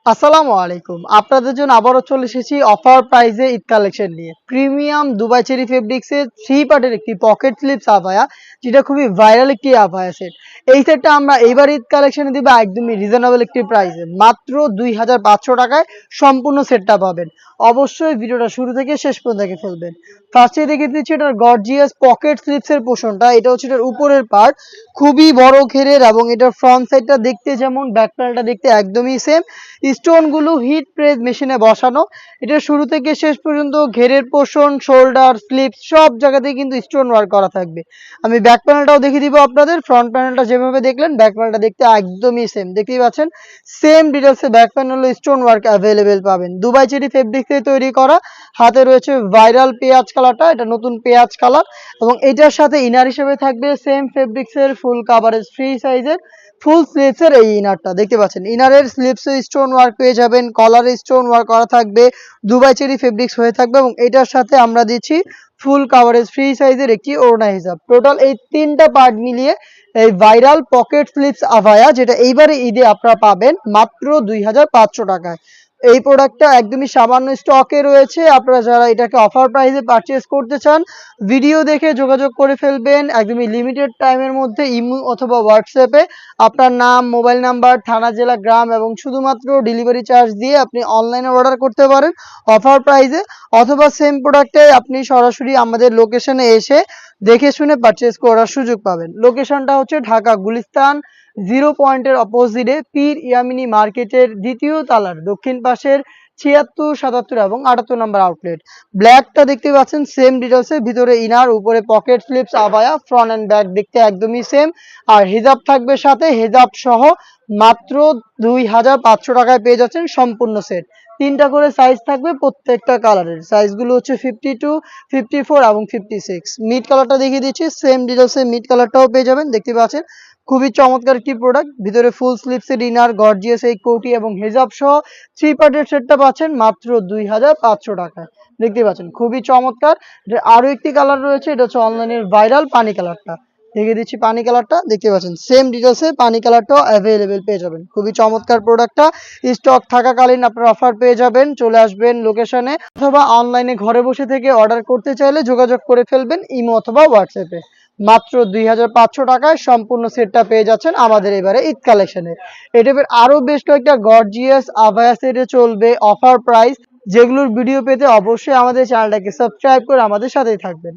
আসসালামু আলাইকুম। আপনাদের জন্য আবারও চলে এসেছি অফার প্রাইজে ঈদ কালেকশন নিয়ে। প্রিমিয়াম দুবাই চেরি ফেব্রিক্সের 3 পার্টের একটি পকেট স্লিপস আবায়া, যেটা খুবই ভাইরাল একটি আবায়া সেট। এই সেটটা আমরা এইবার ঈদ কালেকশনে দিব একদমই রিজনেবল একটি প্রাইসে। মাত্র ২৫০০ টাকায় সম্পূর্ণ সেটটা পাবেন। অবশ্যই ভিডিওটা শুরু থেকে শেষ পর্যন্ত দেখে ফেলবেন। ফার্স্টে দেখে দিচ্ছি এটার গর্জিয়াস পকেট স্লিপসের পোর্শনটা। এটা হচ্ছে এটার উপরের পার্ট, খুবই বড় ঘেরের এবং এটার ফ্রন্ট সাইডটা দেখতে যেমন ব্যাক প্যানেলটা দেখতে একদমই সেম। স্টোন গুলো হিট প্রেস মেশিনে বসানো। এটা শুরু থেকে শেষ পর্যন্ত ঘেরের পোর্শন, শোল্ডার, স্লিপ সব জায়গাতেই কিন্তু স্টোন ওয়ার্ক করা থাকবে। আমি ব্যাক প্যানেলটাও দেখিয়ে দিব আপনাদের। ফ্রন্ট প্যানেলটা যেভাবে দেখলেন ব্যাক প্যানেলটা দেখতে একদমই সেম, দেখতেই পাচ্ছেন। সেম ডিটেলসে ব্যাক প্যানেলে স্টোন ওয়ার্ক অ্যাভেলেবেল পাবেন। দুবাই চেরি ফেব্রিক থেকে তৈরি করা। হাতে রয়েছে ভাইরাল পেঁয়াজ কালারটা, এটা নতুন পেঁয়াজ কালার। এবং এটার সাথে ইনার হিসেবে থাকবে সেম ফেব্রিক্সের ফুল কাভারেজ ফ্রি সাইজের ফুল স্লিভসের এই ইনারটা দেখতে পাচ্ছেন। ইনারের স্লিভসে স্টোন ওয়ার্ক পেয়ে যাবেন, কলারে স্টোন ওয়ার্ক করা থাকবে, দুবাই চেরি ফেব্রিক্স হয়ে থাকবে এবং এটার সাথে আমরা দিচ্ছি ফুল কাভারেজ ফ্রি সাইজের একটি ওড়না হিসাব। টোটাল এই তিনটা পার্ট মিলিয়ে এই ভাইরাল পকেট স্লিপস আভায়া, যেটা এইবারে ঈদে আপনারা পাবেন মাত্র ২৫০০ টাকায়। এই প্রোডাক্টটা একদমই সামান্য স্টকে রয়েছে। আপনারা যারা এটাকে অফার প্রাইসে পারচেজ করতে চান, ভিডিও দেখে যোগাযোগ করে ফেলবেন। একদমই লিমিটেড টাইমের মধ্যে ইমো অথবা হোয়াটসঅ্যাপে আপনার নাম, মোবাইল নাম্বার, থানা, জেলা, গ্রাম এবং শুধুমাত্র ডেলিভারি চার্জ দিয়ে আপনি অনলাইনে অর্ডার করতে পারেন অফার প্রাইসে। অথবা সেম প্রোডাক্টে আপনি সরাসরি আমাদের লোকেশনে এসে দেখে শুনে পারচেজ করার সুযোগ পাবেন। লোকেশনটা হচ্ছে ঢাকা গুলিস্তান 0 পয়েন্টের অপোজিটে পীর ইয়ামিনী মার্কেটের দ্বিতীয় তালার দক্ষিণ পাশের ৭৬, ৭৭ এবং ৭৮ নম্বর আউটলেট। ব্ল্যাকটা দেখতে পাচ্ছেন সেম ডিটেলসে, ভিতরে ইনার, উপরে পকেট স্লিপস আবায়া, ফ্রন্ট এন্ড ব্যাক দেখতে একদমই সেম। আর হিজাব থাকবে সাথে, হিজাব সহ মাত্র ২৫০০ টাকায় পেয়ে যাচ্ছেন সম্পূর্ণ সেট। তিনটা করে সাইজ থাকবে প্রত্যেকটা কালারের। সাইজগুলো হচ্ছে 52, 54 এবং 56। মিড কালারটা দেখিয়ে দিচ্ছি, সেম ডিটেলসে মিড কালারটাও পেয়ে যাবেন, দেখতে পাচ্ছেন। খুবই চমৎকার একটি প্রোডাক্ট। ভিতরে ফুল স্লিভসের ইনার, গর্জিয়াস এই কোটি এবং হিজাব সহ 3 পার্টের সেটটা পাচ্ছেন মাত্র ২৫০০ টাকায়। দেখতে পাচ্ছেন খুবই চমৎকার। আরো একটি কালার রয়েছে, এটা হচ্ছে অনলাইনের ভাইরাল পানি কালারটা। দেখিয়ে দিচ্ছি পানি কালারটা, দেখতে পাচ্ছেন সেম ডিটেলসে পানি কালারটাও অ্যাভেলেবেল পেয়ে যাবেন। খুবই চমৎকার প্রোডাক্টটা। স্টক থাকাকালীন আপনার অফার পেয়ে যাবেন। চলে আসবেন লোকেশনে অথবা অনলাইনে ঘরে বসে থেকে অর্ডার করতে চাইলে যোগাযোগ করে ফেলবেন ইমো অথবা হোয়াটসঅ্যাপে। মাত্র ২৫০০ টাকায় সম্পূর্ণ সেটটা পেয়ে যাচ্ছেন আমাদের এবারে ঈদ কালেকশনে। এই টাইপের আরো বেশ কয়েকটা গর্জিয়াস আভায়া সেটে চলবে অফার প্রাইস, যেগুলোর ভিডিও পেতে অবশ্যই আমাদের চ্যানেলটাকে সাবস্ক্রাইব করে আমাদের সাথেই থাকবেন।